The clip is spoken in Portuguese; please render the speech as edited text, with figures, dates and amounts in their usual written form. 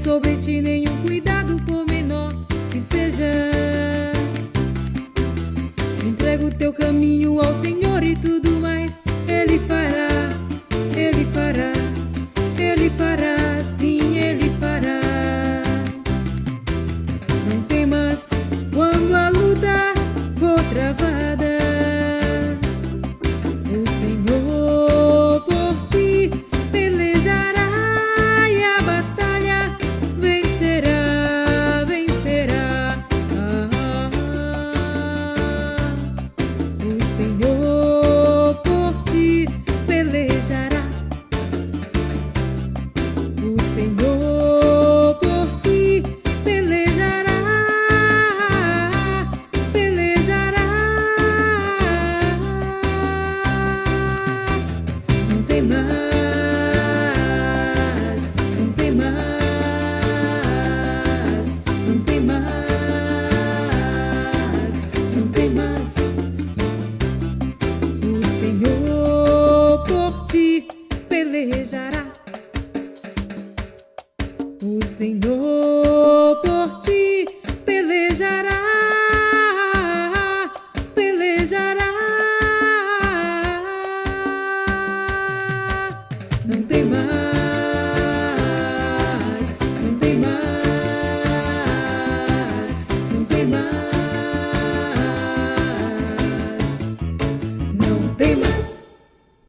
sobre ti nenhum cuidado por menor que seja. Entrega o teu caminho ao Senhor e tudo mais Ele fará, Ele fará, Ele fará, sim, Ele fará. Não temas quando a luta for travada, o Senhor por ti pelejará e a batalha vencerá, vencerá. O Senhor por ti pelejará. O Senhor por ti pelejará, pelejará. Não temas.